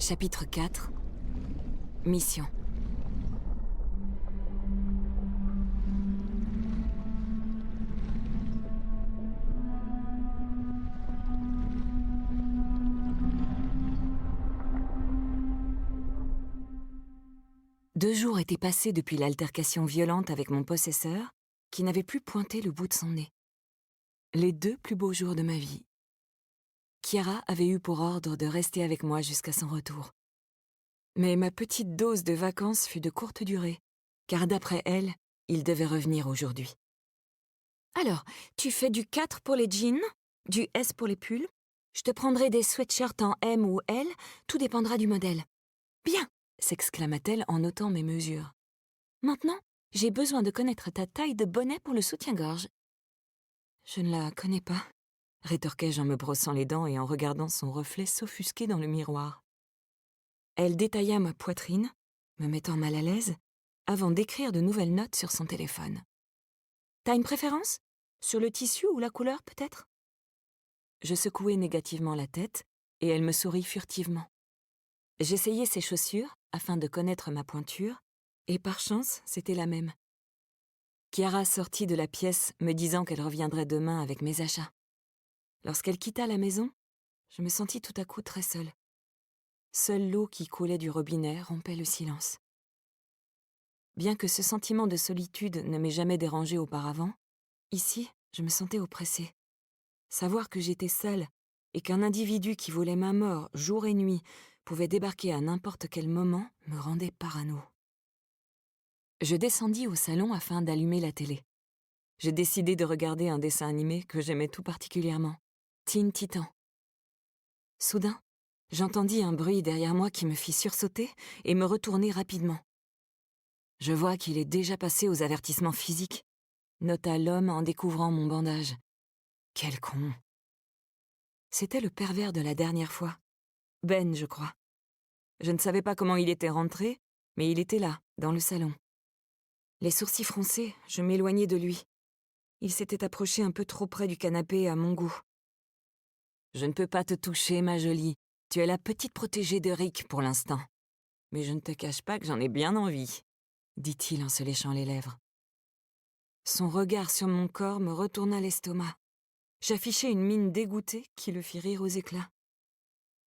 Chapitre 4. Mission. Deux jours étaient passés depuis l'altercation violente avec mon possesseur, qui n'avait plus pointé le bout de son nez. Les 2 plus beaux jours de ma vie. Chiara avait eu pour ordre de rester avec moi jusqu'à son retour. Mais ma petite dose de vacances fut de courte durée, car d'après elle, il devait revenir aujourd'hui. Alors, tu fais du 4 pour les jeans, du S pour les pulls. Je te prendrai des sweatshirts en M ou L, tout dépendra du modèle. Bien, s'exclama-t-elle en notant mes mesures. Maintenant, j'ai besoin de connaître ta taille de bonnet pour le soutien-gorge. Je ne la connais pas, rétorquai-je en me brossant les dents et en regardant son reflet s'offusquer dans le miroir. Elle détailla ma poitrine, me mettant mal à l'aise, avant d'écrire de nouvelles notes sur son téléphone. T'as une préférence? Sur le tissu ou la couleur, peut-être? Je secouai négativement la tête, et elle me sourit furtivement. J'essayai ses chaussures, afin de connaître ma pointure, et par chance, c'était la même. Chiara sortit de la pièce, me disant qu'elle reviendrait demain avec mes achats. Lorsqu'elle quitta la maison, je me sentis tout à coup très seule. Seule l'eau qui coulait du robinet rompait le silence. Bien que ce sentiment de solitude ne m'ait jamais dérangée auparavant, ici, je me sentais oppressée. Savoir que j'étais seule et qu'un individu qui voulait ma mort jour et nuit pouvait débarquer à n'importe quel moment me rendait parano. Je descendis au salon afin d'allumer la télé. J'ai décidé de regarder un dessin animé que j'aimais tout particulièrement, Teen Titans. Soudain, j'entendis un bruit derrière moi qui me fit sursauter et me retourner rapidement. Je vois qu'il est déjà passé aux avertissements physiques, nota l'homme en découvrant mon bandage. Quel con! C'était le pervers de la dernière fois. Ben, je crois. Je ne savais pas comment il était rentré, mais il était là, dans le salon. Les sourcils froncés, je m'éloignai de lui. Il s'était approché un peu trop près du canapé à mon goût. « Je ne peux pas te toucher, ma jolie. Tu es la petite protégée de Rick pour l'instant. Mais je ne te cache pas que j'en ai bien envie, » dit-il en se léchant les lèvres. Son regard sur mon corps me retourna l'estomac. J'affichai une mine dégoûtée qui le fit rire aux éclats.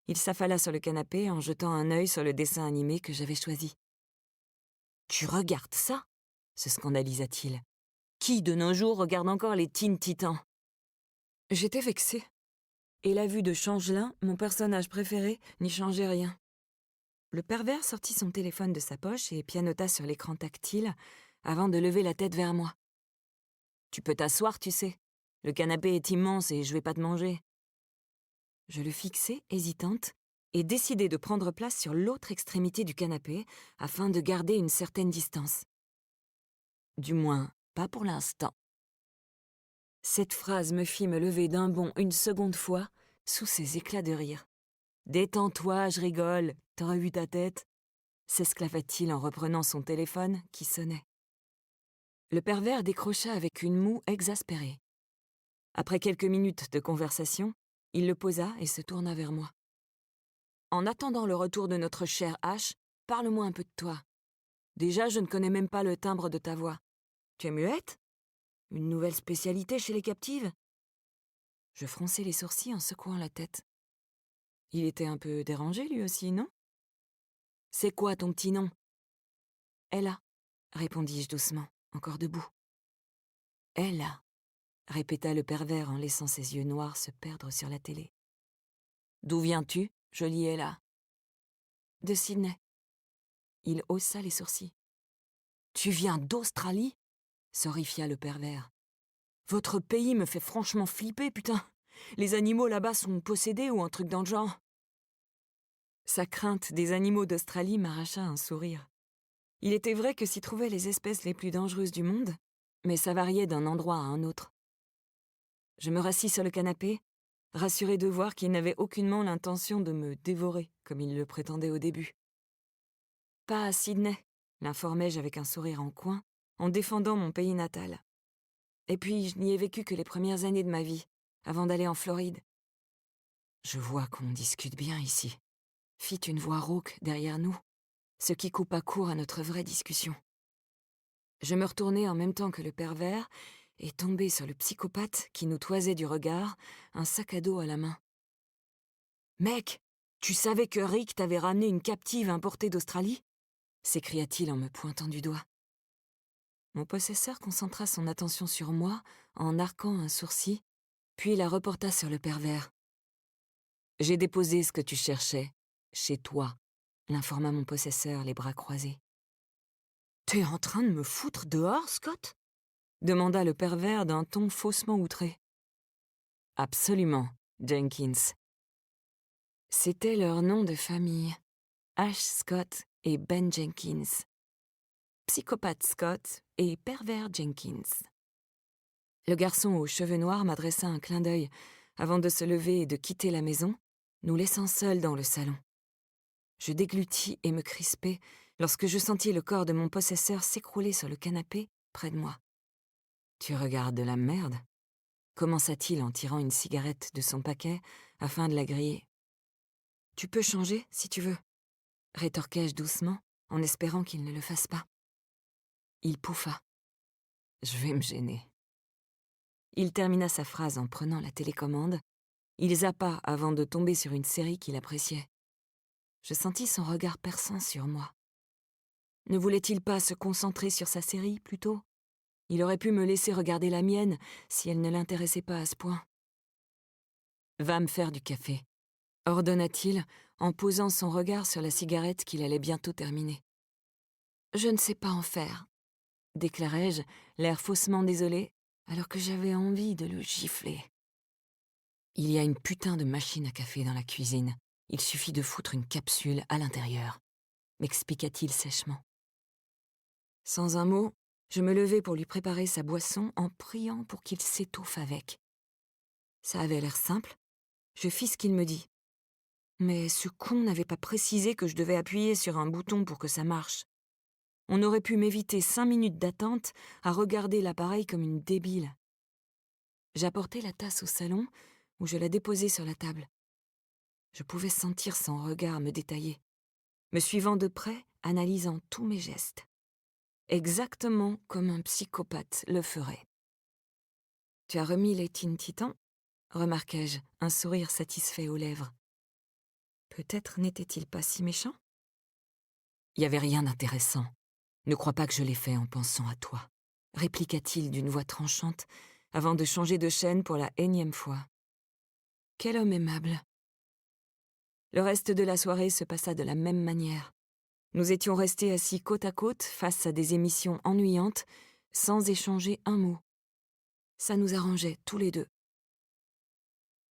Il s'affala sur le canapé en jetant un œil sur le dessin animé que j'avais choisi. « Tu regardes ça ?» se scandalisa-t-il. « Qui de nos jours regarde encore les Teen Titans ?» J'étais vexée. Et la vue de Changelin, mon personnage préféré, n'y changeait rien. Le pervers sortit son téléphone de sa poche et pianota sur l'écran tactile avant de lever la tête vers moi. « Tu peux t'asseoir, tu sais. Le canapé est immense et je vais pas te manger. » Je le fixai, hésitante, et décidai de prendre place sur l'autre extrémité du canapé afin de garder une certaine distance. Du moins, pas pour l'instant. Cette phrase me fit me lever d'un bond une seconde fois, sous ses éclats de rire. « Détends-toi, je rigole, t'aurais vu ta tête ?» s'esclaffa-t-il en reprenant son téléphone qui sonnait. Le pervers décrocha avec une moue exaspérée. Après quelques minutes de conversation, il le posa et se tourna vers moi. « En attendant le retour de notre cher H, parle-moi un peu de toi. Déjà, je ne connais même pas le timbre de ta voix. Tu es muette? Une nouvelle spécialité chez les captives ?» Je fronçai les sourcils en secouant la tête. Il était un peu dérangé lui aussi, non? « C'est quoi ton petit nom? »« Ella, » répondis-je doucement, encore debout. « Ella, » répéta le pervers en laissant ses yeux noirs se perdre sur la télé. « D'où viens-tu, jolie Ella? »« De Sydney. » Il haussa les sourcils. « Tu viens d'Australie ?» s'horrifia le pervers. « Votre pays me fait franchement flipper, putain. Les animaux là-bas sont possédés ou un truc dans le genre. » Sa crainte des animaux d'Australie m'arracha un sourire. Il était vrai que s'y trouvaient les espèces les plus dangereuses du monde, mais ça variait d'un endroit à un autre. Je me rassis sur le canapé, rassuré de voir qu'il n'avait aucunement l'intention de me dévorer, comme il le prétendait au début. « Pas à Sydney », l'informai-je avec un sourire en coin, en défendant mon pays natal. Et puis, je n'y ai vécu que les premières années de ma vie, avant d'aller en Floride. Je vois qu'on discute bien ici. fit une voix rauque derrière nous, ce qui coupa court à notre vraie discussion. Je me retournai en même temps que le pervers et tombai sur le psychopathe qui nous toisait du regard, un sac à dos à la main. « Mec, tu savais que Rick t'avait ramené une captive importée d'Australie ?» s'écria-t-il en me pointant du doigt. Mon possesseur concentra son attention sur moi en arquant un sourcil, puis la reporta sur le pervers. « J'ai déposé ce que tu cherchais, chez toi », l'informa mon possesseur, les bras croisés. « T'es en train de me foutre dehors, Scott ?» demanda le pervers d'un ton faussement outré. « Absolument, Jenkins. » C'était leur nom de famille, Ash Scott et Ben Jenkins. Psychopathe Scott et pervers Jenkins. Le garçon aux cheveux noirs m'adressa un clin d'œil avant de se lever et de quitter la maison, nous laissant seuls dans le salon. Je déglutis et me crispai lorsque je sentis le corps de mon possesseur s'écrouler sur le canapé près de moi. « Tu regardes de la merde ?» commença-t-il en tirant une cigarette de son paquet afin de la griller. « Tu peux changer, si tu veux » rétorquai-je doucement, en espérant qu'il ne le fasse pas. Il pouffa. « Je vais me gêner. » Il termina sa phrase en prenant la télécommande. Il zappa avant de tomber sur une série qu'il appréciait. Je sentis son regard perçant sur moi. Ne voulait-il pas se concentrer sur sa série, plutôt ? Il aurait pu me laisser regarder la mienne si elle ne l'intéressait pas à ce point. « Va me faire du café », ordonna-t-il en posant son regard sur la cigarette qu'il allait bientôt terminer. « Je ne sais pas en faire », déclarai-je, l'air faussement désolé, alors que j'avais envie de le gifler. « Il y a une putain de machine à café dans la cuisine. Il suffit de foutre une capsule à l'intérieur », m'expliqua-t-il sèchement. Sans un mot, je me levai pour lui préparer sa boisson en priant pour qu'il s'étouffe avec. Ça avait l'air simple. Je fis ce qu'il me dit. Mais ce con n'avait pas précisé que je devais appuyer sur un bouton pour que ça marche. On aurait pu m'éviter 5 minutes d'attente à regarder l'appareil comme une débile. J'apportai la tasse au salon où je la déposai sur la table. Je pouvais sentir son regard me détailler, me suivant de près, analysant tous mes gestes. Exactement comme un psychopathe le ferait. « Tu as remis les Teen Titans ?» remarquai-je, un sourire satisfait aux lèvres. Peut-être n'était-il pas si méchant ? « Il n'y avait rien d'intéressant. Ne crois pas que je l'ai fait en pensant à toi, » répliqua-t-il d'une voix tranchante, avant de changer de chaîne pour la énième fois. Quel homme aimable. Le reste de la soirée se passa de la même manière. Nous étions restés assis côte à côte face à des émissions ennuyantes, sans échanger un mot. Ça nous arrangeait tous les deux.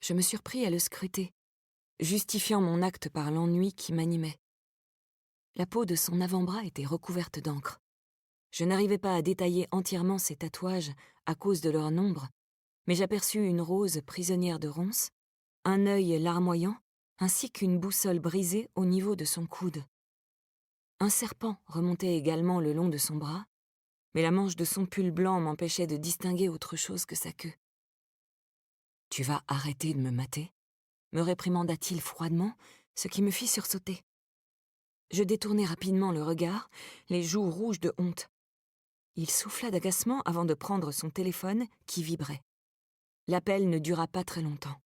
Je me surpris à le scruter, justifiant mon acte par l'ennui qui m'animait. La peau de son avant-bras était recouverte d'encre. Je n'arrivais pas à détailler entièrement ses tatouages à cause de leur nombre, mais j'aperçus une rose prisonnière de ronces, un œil larmoyant, ainsi qu'une boussole brisée au niveau de son coude. Un serpent remontait également le long de son bras, mais la manche de son pull blanc m'empêchait de distinguer autre chose que sa queue. « Tu vas arrêter de me mater ?» me réprimanda-t-il froidement, ce qui me fit sursauter. Je détournai rapidement le regard, les joues rouges de honte. Il souffla d'agacement avant de prendre son téléphone qui vibrait. L'appel ne dura pas très longtemps.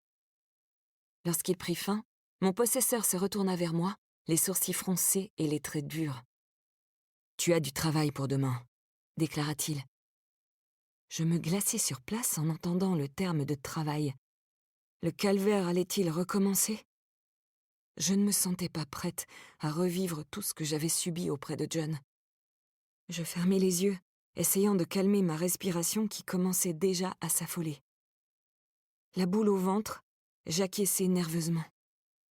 Lorsqu'il prit fin, mon possesseur se retourna vers moi, les sourcils froncés et les traits durs. « Tu as du travail pour demain », déclara-t-il. Je me glaçai sur place en entendant le terme de travail. Le calvaire allait-il recommencer ? Je ne me sentais pas prête à revivre tout ce que j'avais subi auprès de John. Je fermai les yeux, essayant de calmer ma respiration qui commençait déjà à s'affoler. La boule au ventre, j'acquiesçai nerveusement.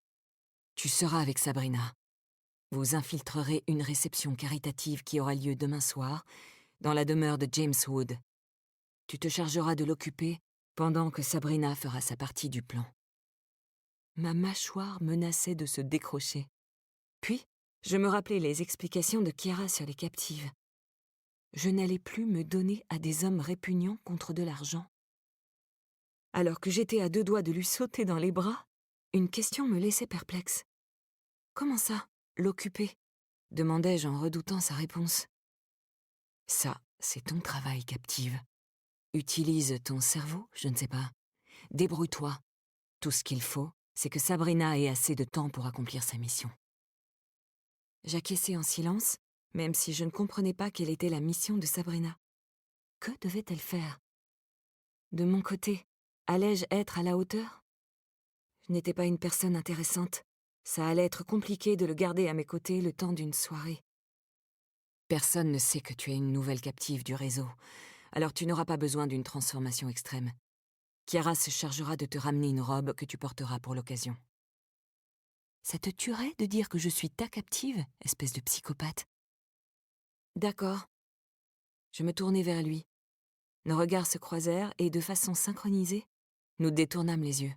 « Tu seras avec Sabrina. Vous infiltrerez une réception caritative qui aura lieu demain soir, dans la demeure de James Wood. Tu te chargeras de l'occuper pendant que Sabrina fera sa partie du plan. » Ma mâchoire menaçait de se décrocher. Puis, je me rappelai les explications de Kiara sur les captives. Je n'allais plus me donner à des hommes répugnants contre de l'argent. Alors que j'étais à 2 doigts de lui sauter dans les bras, une question me laissait perplexe. Comment ça, l'occuper? Demandai-je en redoutant sa réponse. Ça, c'est ton travail, captive. Utilise ton cerveau, je ne sais pas. Débrouille-toi. Tout ce qu'il faut, c'est que Sabrina ait assez de temps pour accomplir sa mission. J'acquiesçai en silence, même si je ne comprenais pas quelle était la mission de Sabrina. Que devait-elle faire? De mon côté, allais-je être à la hauteur? Je n'étais pas une personne intéressante. Ça allait être compliqué de le garder à mes côtés le temps d'une soirée. Personne ne sait que tu es une nouvelle captive du réseau, alors tu n'auras pas besoin d'une transformation extrême. Kiara se chargera de te ramener une robe que tu porteras pour l'occasion. Ça te tuerait de dire que je suis ta captive, espèce de psychopathe? D'accord. Je me tournai vers lui. Nos regards se croisèrent et, de façon synchronisée, nous détournâmes les yeux.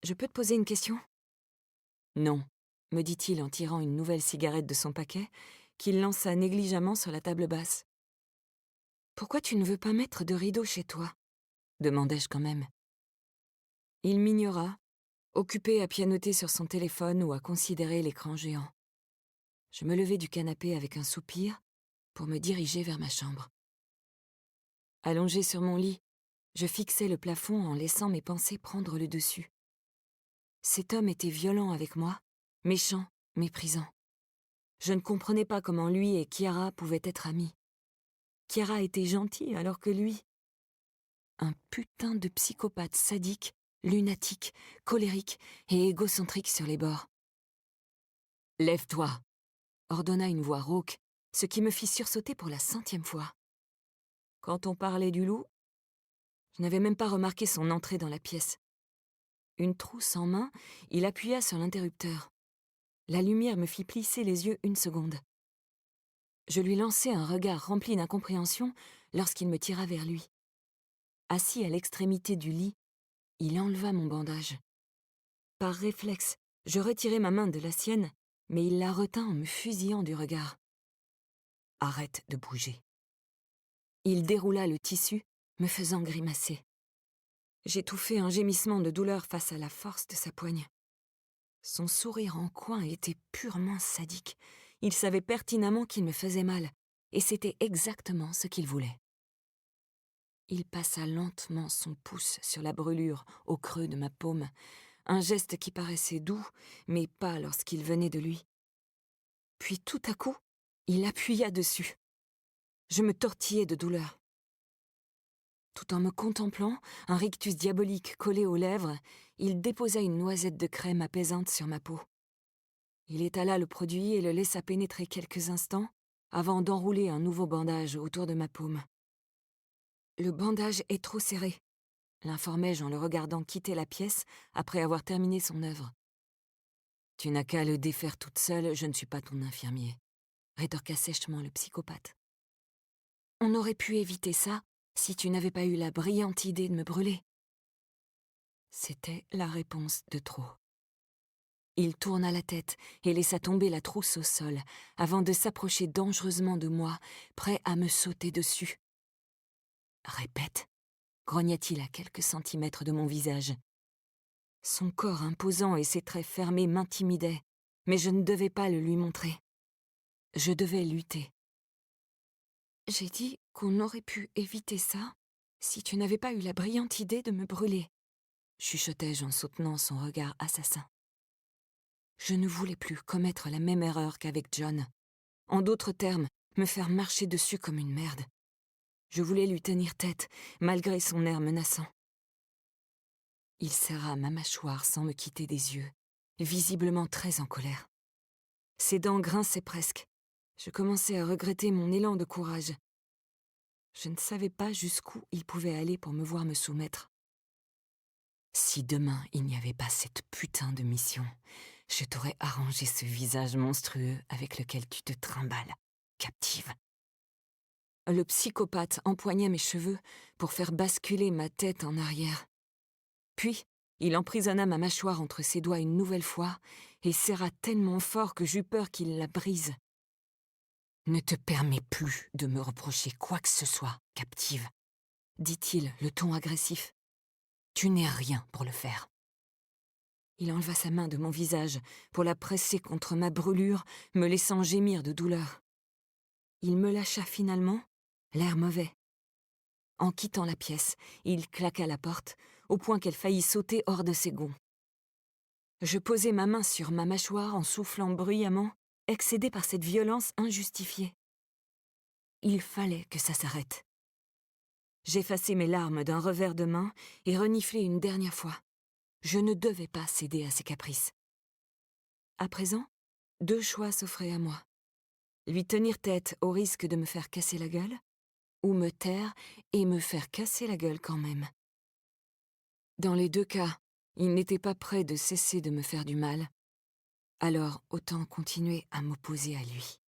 Je peux te poser une question? Non, me dit-il en tirant une nouvelle cigarette de son paquet, qu'il lança négligemment sur la table basse. Pourquoi tu ne veux pas mettre de rideau chez toi? Demandai-je quand même. Il m'ignora, occupé à pianoter sur son téléphone ou à considérer l'écran géant. Je me levai du canapé avec un soupir pour me diriger vers ma chambre. Allongé sur mon lit, je fixais le plafond en laissant mes pensées prendre le dessus. Cet homme était violent avec moi, méchant, méprisant. Je ne comprenais pas comment lui et Kiara pouvaient être amis. Kiara était gentille alors que lui... Un putain de psychopathe sadique, lunatique, colérique et égocentrique sur les bords. « Lève-toi !» ordonna une voix rauque, ce qui me fit sursauter pour la 100e fois. Quand on parlait du loup, je n'avais même pas remarqué son entrée dans la pièce. Une trousse en main, il appuya sur l'interrupteur. La lumière me fit plisser les yeux une seconde. Je lui lançai un regard rempli d'incompréhension lorsqu'il me tira vers lui. Assis à l'extrémité du lit, il enleva mon bandage. Par réflexe, je retirai ma main de la sienne, mais il la retint en me fusillant du regard. « Arrête de bouger. » Il déroula le tissu, me faisant grimacer. J'étouffai un gémissement de douleur face à la force de sa poigne. Son sourire en coin était purement sadique. Il savait pertinemment qu'il me faisait mal, et c'était exactement ce qu'il voulait. Il passa lentement son pouce sur la brûlure au creux de ma paume, un geste qui paraissait doux, mais pas lorsqu'il venait de lui. Puis tout à coup, il appuya dessus. Je me tortillai de douleur. Tout en me contemplant, un rictus diabolique collé aux lèvres, il déposa une noisette de crème apaisante sur ma peau. Il étala le produit et le laissa pénétrer quelques instants avant d'enrouler un nouveau bandage autour de ma paume. « Le bandage est trop serré », l'informai-je en le regardant quitter la pièce après avoir terminé son œuvre. « Tu n'as qu'à le défaire toute seule, je ne suis pas ton infirmier », rétorqua sèchement le psychopathe. « On aurait pu éviter ça si tu n'avais pas eu la brillante idée de me brûler. » C'était la réponse de trop. Il tourna la tête et laissa tomber la trousse au sol, avant de s'approcher dangereusement de moi, prêt à me sauter dessus. « Répète !» grogna-t-il à quelques centimètres de mon visage. Son corps imposant et ses traits fermés m'intimidaient, mais je ne devais pas le lui montrer. Je devais lutter. « J'ai dit qu'on aurait pu éviter ça si tu n'avais pas eu la brillante idée de me brûler, » chuchotai-je en soutenant son regard assassin. Je ne voulais plus commettre la même erreur qu'avec John. En d'autres termes, me faire marcher dessus comme une merde. Je voulais lui tenir tête, malgré son air menaçant. Il serra ma mâchoire sans me quitter des yeux, visiblement très en colère. Ses dents grinçaient presque. Je commençais à regretter mon élan de courage. Je ne savais pas jusqu'où il pouvait aller pour me voir me soumettre. Si demain il n'y avait pas cette putain de mission, je t'aurais arrangé ce visage monstrueux avec lequel tu te trimbales, captive. Le psychopathe empoigna mes cheveux pour faire basculer ma tête en arrière. Puis, il emprisonna ma mâchoire entre ses doigts une nouvelle fois et serra tellement fort que j'eus peur qu'il la brise. « Ne te permets plus de me reprocher quoi que ce soit, captive, » dit-il, le ton agressif. « Tu n'es rien pour le faire. » Il enleva sa main de mon visage pour la presser contre ma brûlure, me laissant gémir de douleur. Il me lâcha finalement, l'air mauvais. En quittant la pièce, il claqua la porte, au point qu'elle faillit sauter hors de ses gonds. Je posai ma main sur ma mâchoire en soufflant bruyamment, excédé par cette violence injustifiée. Il fallait que ça s'arrête. J'effaçai mes larmes d'un revers de main et reniflai une dernière fois. Je ne devais pas céder à ses caprices. À présent, 2 choix s'offraient à moi. Lui tenir tête au risque de me faire casser la gueule, ou me taire et me faire casser la gueule quand même. Dans les 2 cas, il n'était pas prêt de cesser de me faire du mal. Alors autant continuer à m'opposer à lui.